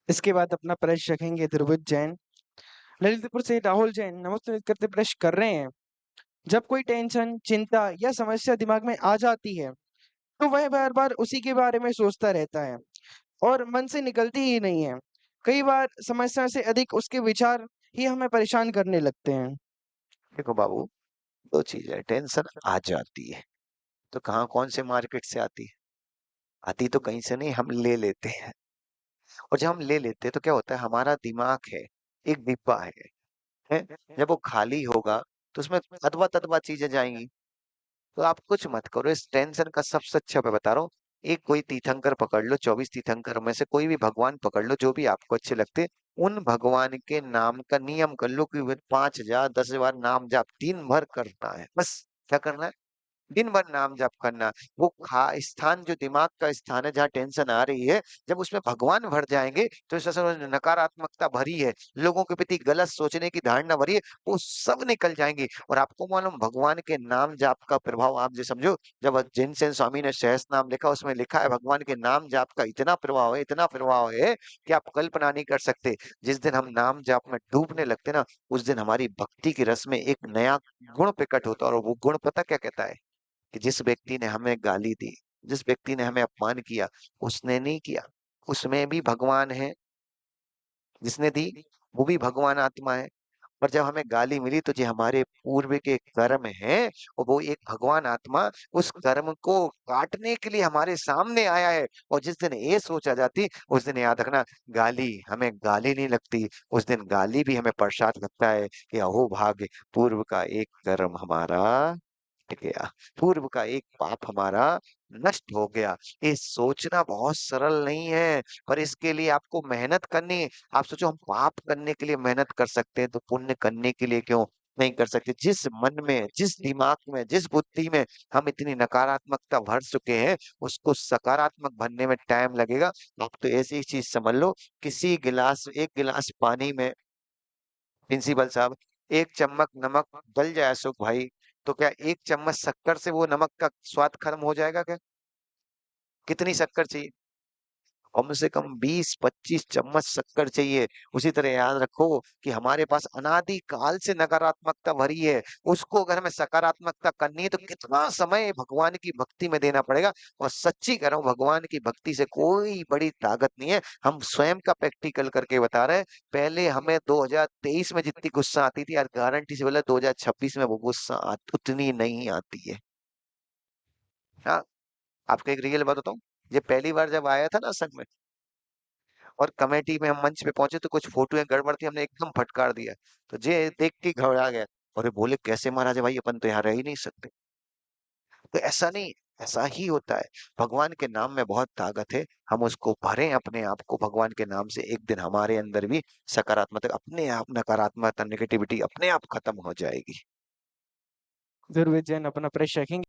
इसके बाद अपना प्रश्न रखेंगे ध्रुवित जैन। ललितपुर से राहुल जैन नमस्ते नृत्य करते प्रश्न कर रहे हैं। जब कोई टेंशन, चिंता या समस्या दिमाग में आ जाती है, तो वह बार-बार उसी के बारे में सोचता रहता है और मन से निकलती ही नहीं है। कई बार समस्या से अधिक उसके विचार ही हमें परेशान करने लगते हैं। देखो बाबू, दो चीज है। टेंशन आ जाती है तो कहाँ कौन से मार्केट से आती है? आती तो कहीं से नहीं, हम ले लेते हैं। और जब हम ले लेते हैं तो क्या होता है, हमारा दिमाग है एक डिब्बा है? जब वो खाली होगा तो उसमें अदवा तदवा चीजें जाएंगी। तो आप कुछ मत करो, इस टेंशन का सबसे अच्छा मैं बता रहा हूँ। एक कोई तीर्थंकर पकड़ लो, 24 तीर्थंकर में से कोई भी भगवान पकड़ लो जो भी आपको अच्छे लगते। उन भगवान के नाम का नियम कर लो कि 5,000 10,000 नाम जाप दिन भर करना है। बस क्या करना है, दिन भर नाम जप करना। वो खा स्थान जो दिमाग का स्थान है जहाँ टेंशन आ रही है, जब उसमें भगवान भर जाएंगे तो इस असल में नकारात्मकता भरी है, लोगों के प्रति गलत सोचने की धारणा भरी है, वो सब निकल जाएंगी। और आपको मालूम, भगवान के नाम जाप का प्रभाव आप जो समझो, जब जिनसेन स्वामी ने सहस नाम लिखा उसमें लिखा है भगवान के नाम जाप का इतना प्रभाव है, इतना प्रभाव है कि आप कल्पना नहीं कर सकते। जिस दिन हम नाम जाप में डूबने लगते ना, उस दिन हमारी भक्ति की रस में एक नया गुण प्रकट होता है। और वो गुण पता क्या कहता है, कि जिस व्यक्ति ने हमें गाली दी, जिस व्यक्ति ने हमें अपमान किया, उसने नहीं किया, उसमें भी भगवान है। जिसने दी वो भी भगवान आत्मा है। पर जब हमें गाली मिली तो जो हमारे पूर्व के कर्म हैं, और वो एक भगवान आत्मा उस कर्म को काटने के लिए हमारे सामने आया है। और जिस दिन ये सोच आ जाती, उस दिन याद रखना, गाली हमें गाली नहीं लगती, उस दिन गाली भी हमें प्रसाद लगता है कि अहो भाग्य, पूर्व का एक कर्म हमारा हट गया, पूर्व का एक पाप हमारा नष्ट हो गया। ये सोचना बहुत सरल नहीं है, पर इसके लिए आपको मेहनत करनी है। आप सोचो, हम पाप करने के लिए मेहनत कर सकते हैं तो पुण्य करने के लिए क्यों नहीं कर सकते? जिस मन में, जिस दिमाग में, जिस बुद्धि में हम इतनी नकारात्मकता भर चुके हैं, उसको सकारात्मक भरने में टाइम लगेगा। आप तो ऐसी ही चीज समझ लो, किसी गिलास, एक गिलास पानी में प्रिंसिपल साहब एक चम्मच नमक डल जाए अशोक भाई, तो क्या एक चम्मच शक्कर से वो नमक का स्वाद खत्म हो जाएगा क्या? कितनी शक्कर चाहिए? कम से कम 20-25 चम्मच शक्कर चाहिए। उसी तरह याद रखो कि हमारे पास अनादि काल से नकारात्मकता भरी है, उसको अगर हमें सकारात्मकता करनी है तो कितना समय भगवान की भक्ति में देना पड़ेगा। और सच्ची कह रहा हूं, भगवान की भक्ति से कोई बड़ी ताकत नहीं है। हम स्वयं का प्रैक्टिकल करके बता रहे हैं। पहले हमें 2023 में जितनी गुस्सा आती थी, आज गारंटी से बोला 2026 में वो गुस्सा उतनी नहीं आती है। हाँ, आपको एक रियल बात बताऊं, ये पहली बार जब आया था ना संघ में, और कमेटी में हम मंच पे पहुंचे तो कुछ फोटोएं गड़बड़ थी, हमने एकदम फटकार दिया। तो जे देख के घबरा गया, और ये बोले कैसे महाराज भाई, अपन तो यहाँ रह ही नहीं सकते। तो ऐसा नहीं, ऐसा ही होता है। भगवान के नाम में बहुत ताकत है, हम उसको भरें अपने आप को भगवान के नाम से, एक दिन हमारे अंदर भी सकारात्मक, अपने आप नकारात्मकता, नेगेटिविटी अपने आप खत्म हो जाएगी। ध्रुवित जैन अपना प्रश्न रखेंगे।